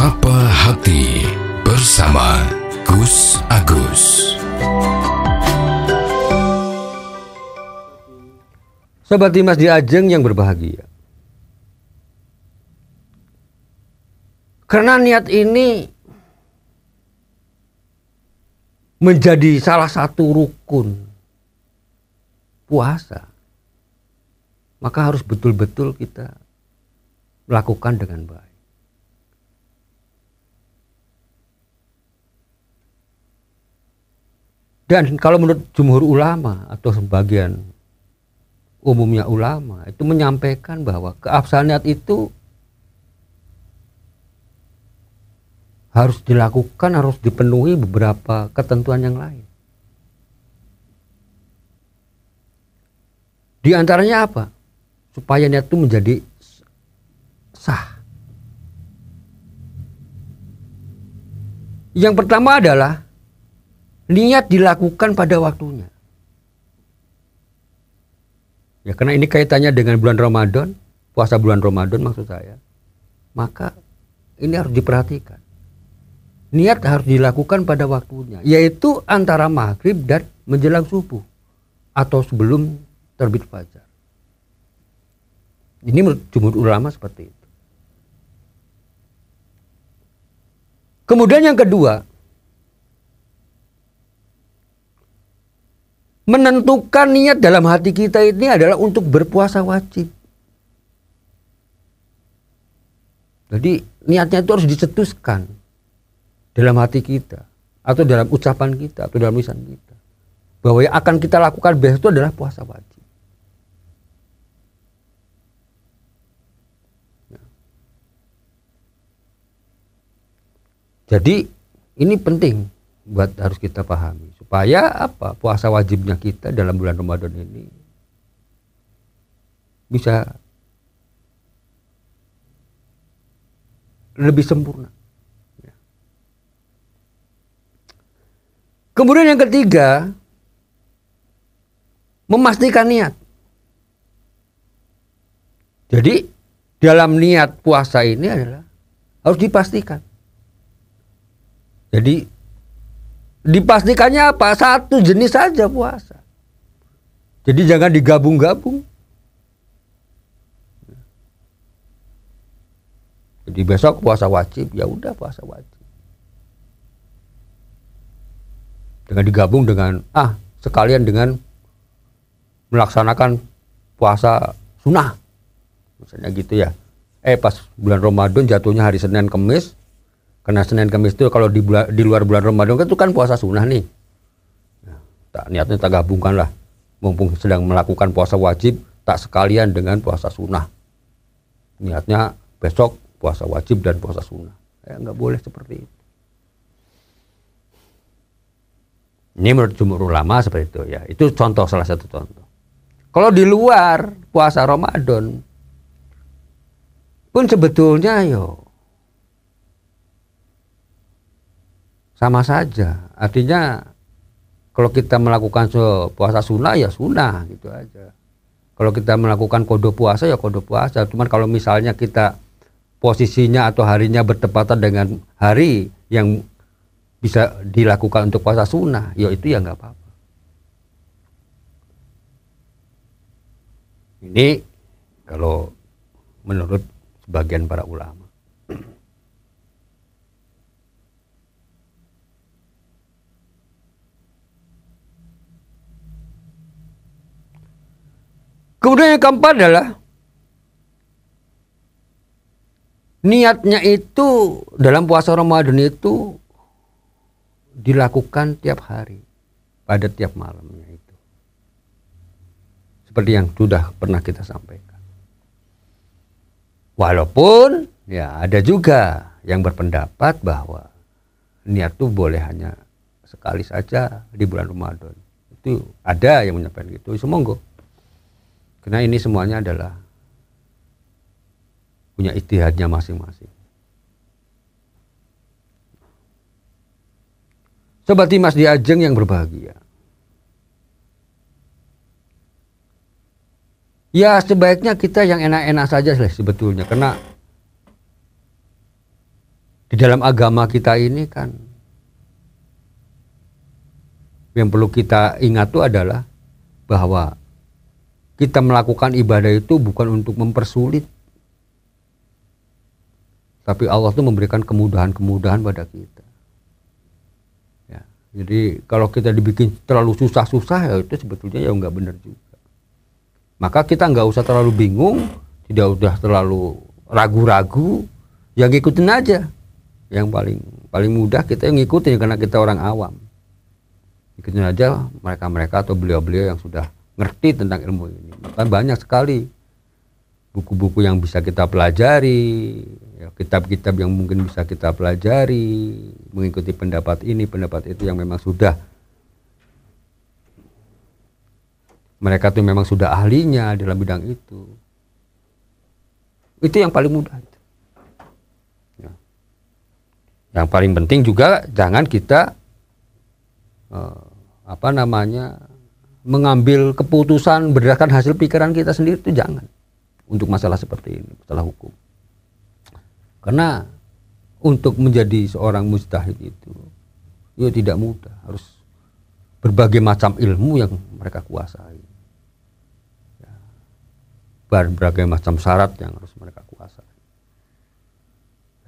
Sapa Hati bersama Gus Agus. Sobat Dimas di Ajeng yang berbahagia. Karena niat ini menjadi salah satu rukun puasa, maka harus betul-betul kita melakukan dengan baik. Dan kalau menurut jumhur ulama atau sebagian umumnya ulama itu menyampaikan bahwa keabsahan niat itu harus dilakukan, harus dipenuhi beberapa ketentuan yang lain. Di antaranya apa? Supaya niat itu menjadi sah. Yang pertama adalah niat dilakukan pada waktunya. Ya, karena ini kaitannya dengan bulan Ramadan, puasa bulan Ramadan maksud saya. Maka ini harus diperhatikan. Niat harus dilakukan pada waktunya, yaitu antara maghrib dan menjelang subuh atau sebelum terbit fajar. Ini menurut jumhur ulama seperti itu. Kemudian yang kedua, menentukan niat dalam hati kita ini adalah untuk berpuasa wajib. Jadi niatnya itu harus dicetuskan dalam hati kita, atau dalam ucapan kita, atau dalam lisan kita, bahwa yang akan kita lakukan besok itu adalah puasa wajib. Jadi ini penting buat harus kita pahami, supaya apa, puasa wajibnya kita dalam bulan Ramadan ini bisa lebih sempurna. Kemudian yang ketiga, memastikan niat. Jadi dalam niat puasa ini adalah harus dipastikan. Jadi dipastikannya apa? Satu jenis saja puasa. Jadi jangan digabung-gabung. Jadi besok puasa wajib, ya udah puasa wajib. Dengan digabung dengan sekalian dengan melaksanakan puasa sunnah. Misalnya gitu ya. Pas bulan Ramadan jatuhnya hari Senin Kamis. Karena Senin Kamis itu kalau di luar bulan Ramadan itu kan puasa sunnah nih. Niatnya tak gabungkan lah. Mumpung sedang melakukan puasa wajib, tak sekalian dengan puasa sunnah. Niatnya besok puasa wajib dan puasa sunnah. Nggak boleh seperti itu. Ini menurut jumhur ulama seperti itu ya. Itu contoh, salah satu contoh. Kalau di luar puasa Ramadan pun sebetulnya sama saja. Artinya kalau kita melakukan puasa sunnah ya sunnah gitu aja. Kalau kita melakukan qada puasa ya qada puasa. Cuman kalau misalnya kita posisinya atau harinya bertepatan dengan hari yang bisa dilakukan untuk puasa sunnah, ya itu ya nggak apa-apa. Ini kalau menurut sebagian para ulama. Kemudian yang keempat adalah niatnya itu dalam puasa Ramadan itu dilakukan tiap hari pada tiap malamnya itu. Seperti yang sudah pernah kita sampaikan. Walaupun ya ada juga yang berpendapat bahwa niat itu boleh hanya sekali saja di bulan Ramadan. Itu ada yang menyampaikan gitu. Semoga. Karena ini semuanya adalah punya ijtihadnya masing-masing. Sobat Dimas di Ajeng yang berbahagia. Ya sebaiknya kita yang enak-enak saja lah sebetulnya. Karena Di dalam agama kita ini kan yang perlu kita ingat itu adalah bahwa kita melakukan ibadah itu bukan untuk mempersulit, tapi Allah tuh memberikan kemudahan-kemudahan pada kita. Ya, jadi kalau kita dibikin terlalu susah-susah ya itu sebetulnya ya nggak benar juga. Maka kita nggak usah terlalu bingung, tidak usah terlalu ragu-ragu, ya ngikutin aja. Yang paling mudah kita yang ngikutin karena kita orang awam. Ikutin aja mereka-mereka atau beliau-beliau yang sudah ngerti tentang ilmu ini. Maka banyak sekali buku-buku yang bisa kita pelajari, ya, kitab-kitab yang mungkin bisa kita pelajari, mengikuti pendapat ini, pendapat itu yang memang sudah mereka tuh memang sudah ahlinya dalam bidang itu. Itu yang paling mudah. Yang paling penting juga jangan kita mengambil keputusan berdasarkan hasil pikiran kita sendiri, itu jangan untuk masalah seperti ini, masalah hukum. Karena untuk menjadi seorang mujtahid itu ya tidak mudah, harus berbagai macam ilmu yang mereka kuasai, ya, berbagai macam syarat yang harus mereka kuasai.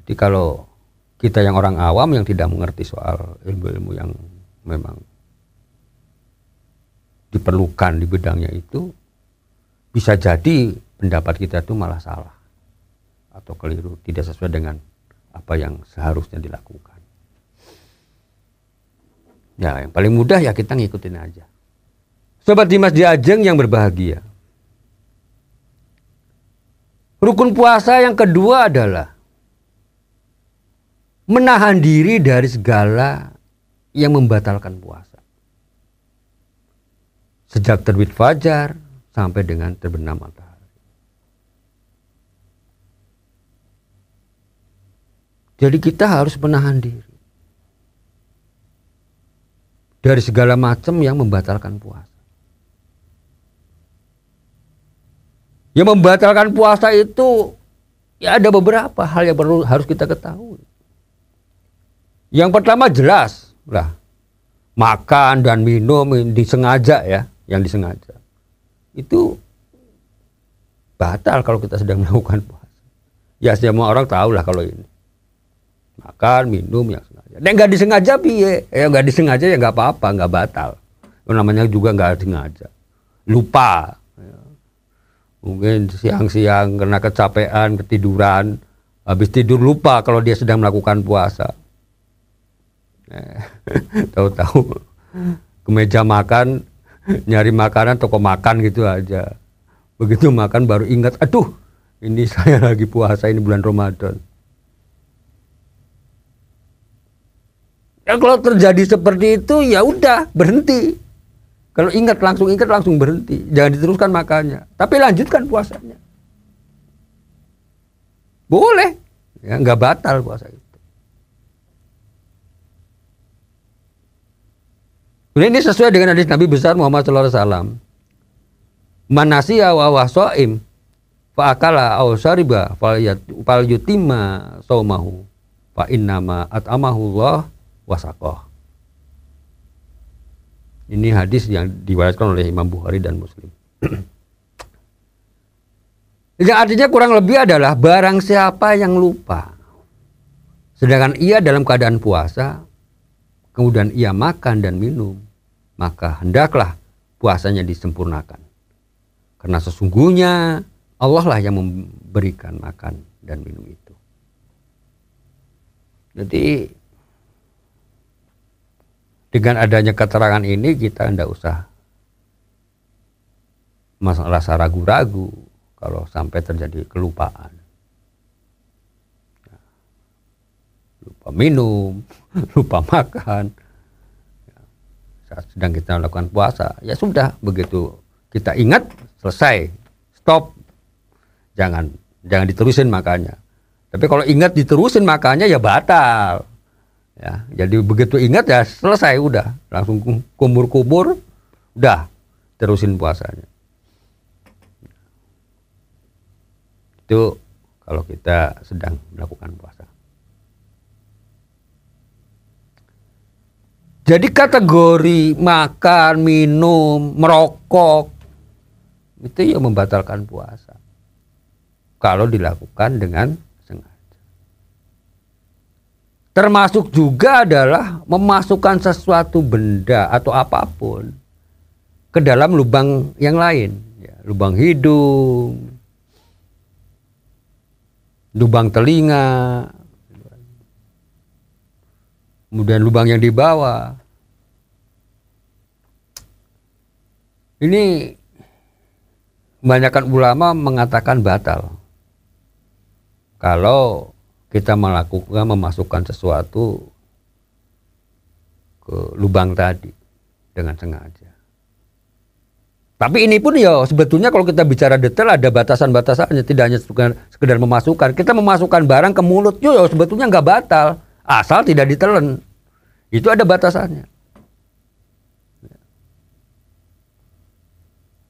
Jadi kalau kita yang orang awam yang tidak mengerti soal ilmu-ilmu yang memang diperlukan di bidangnya itu, bisa jadi pendapat kita itu malah salah atau keliru, tidak sesuai dengan apa yang seharusnya dilakukan. Ya, yang paling mudah ya kita ngikutin aja. Sobat Dimas Diajeng yang berbahagia, rukun puasa yang kedua adalah menahan diri dari segala yang membatalkan puasa. Sejak terbit fajar sampai dengan terbenam matahari. Jadi kita harus menahan diri dari segala macam yang membatalkan puasa. Yang membatalkan puasa itu ya ada beberapa hal yang harus kita ketahui. Yang pertama jelas lah, makan dan minum disengaja ya, yang disengaja itu batal kalau kita sedang melakukan puasa. Ya semua orang tahu lah kalau ini makan minum yang sengaja. Dan nggak disengaja piye? Ya nggak disengaja ya nggak apa-apa, nggak batal. Namanya juga nggak sengaja, lupa. Ya. Mungkin siang-siang karena kecapean, ketiduran, habis tidur lupa kalau dia sedang melakukan puasa. Tahu-tahu ke meja makan nyari makanan toko makan gitu aja. Begitu makan baru ingat, aduh ini saya lagi puasa, ini bulan Ramadan. Ya kalau terjadi seperti itu ya udah berhenti. Kalau ingat langsung berhenti. Jangan diteruskan makannya, tapi lanjutkan puasanya. Boleh, ya nggak batal puasa itu. Ini sesuai dengan hadis Nabi besar Muhammad SAW. Man nasiya wa huwa shaim fa akala aw syariba fal yutimma shaumahu fa innama at'amahu Allah wa saqah. Ini hadis yang diriwayatkan oleh Imam Bukhari dan Muslim. Yang artinya kurang lebih adalah barang siapa yang lupa sedangkan ia dalam keadaan puasa, kemudian ia makan dan minum, maka hendaklah puasanya disempurnakan. Karena sesungguhnya Allah lah yang memberikan makan dan minum itu. Jadi dengan adanya keterangan ini kita tidak usah merasa ragu-ragu kalau sampai terjadi kelupaan. Lupa minum, lupa makan. Saat sedang kita melakukan puasa, ya sudah, begitu kita ingat selesai, stop. Jangan diterusin makannya. Tapi kalau ingat diterusin makannya ya batal. Ya, jadi begitu ingat ya selesai, udah langsung kumur-kumur, udah terusin puasanya. Itu kalau kita sedang melakukan puasa. Jadi kategori makan, minum, merokok itu ya membatalkan puasa. Kalau dilakukan dengan sengaja. Termasuk juga adalah memasukkan sesuatu benda atau apapun ke dalam lubang yang lain. Ya, lubang hidung, lubang telinga, kemudian lubang yang di bawah. Ini kebanyakan ulama mengatakan batal. Kalau kita memasukkan sesuatu ke lubang tadi dengan sengaja. Tapi ini pun ya sebetulnya kalau kita bicara detail ada batasan-batasannya. Tidak hanya sekedar memasukkan. Kita memasukkan barang ke mulut ya sebetulnya nggak batal. Asal tidak ditelan. Itu ada batasannya.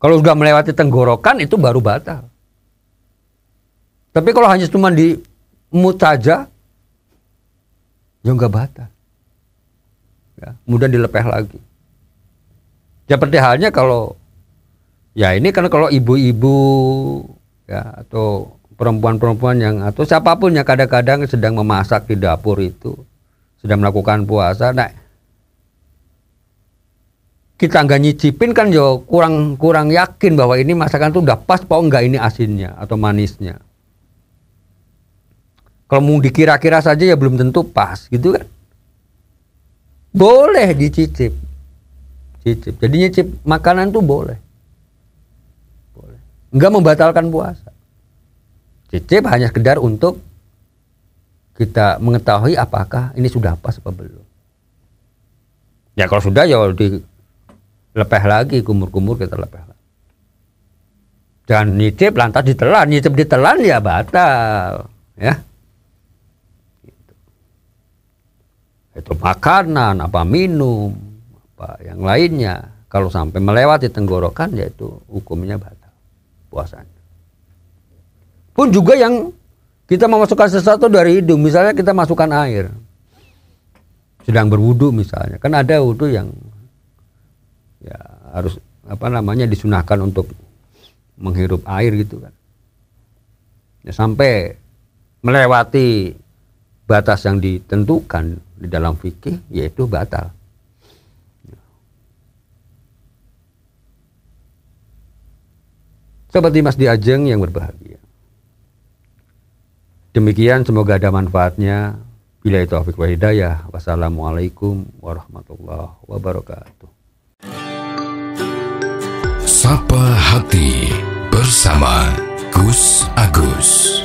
Kalau sudah melewati tenggorokan itu baru batal. Tapi kalau hanya cuma di mulut saja, ya nggak batal. Ya, kemudian dilepeh lagi. Seperti halnya kalau, ya ini kan kalau ibu-ibu, ya atau perempuan-perempuan yang atau siapapun yang kadang-kadang sedang memasak di dapur itu, sedang melakukan puasa, nah kita nggak nyicipin kan ya kurang yakin bahwa ini masakan tuh udah pas apa enggak ini asinnya atau manisnya. Kalau mau dikira-kira saja ya belum tentu pas gitu kan. Boleh dicicip. Cicip. Jadi nyicip makanan tuh boleh. Boleh. Enggak membatalkan puasa. Cicip hanya sekedar untuk kita mengetahui apakah ini sudah pas apa belum. Ya kalau sudah ya dilepeh lagi, kumur-kumur kita lepeh lagi. Jangan nyicip lantas ditelan, nyicip ditelan ya batal, ya. Itu makanan, apa minum, apa yang lainnya. Kalau sampai melewati tenggorokan ya itu hukumnya batal puasanya. Pun juga yang kita memasukkan sesuatu dari hidung, misalnya kita masukkan air. Sedang berwudu misalnya, kan ada wudu yang ya harus disunahkan untuk menghirup air gitu kan. Ya, sampai melewati batas yang ditentukan di dalam fikih yaitu batal. Sobat Dimas Diajeng yang berbahagia. Demikian semoga ada manfaatnya. Billahi taufiq wa hidayah. Wassalamualaikum warahmatullahi wabarakatuh. Sapa Hati bersama Gus Agus.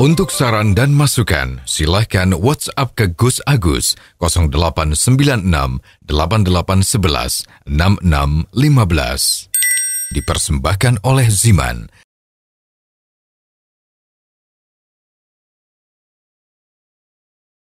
Untuk saran dan masukan, silahkan WhatsApp ke Gus Agus 0896 8811 6615. Dipersembahkan oleh Ziman,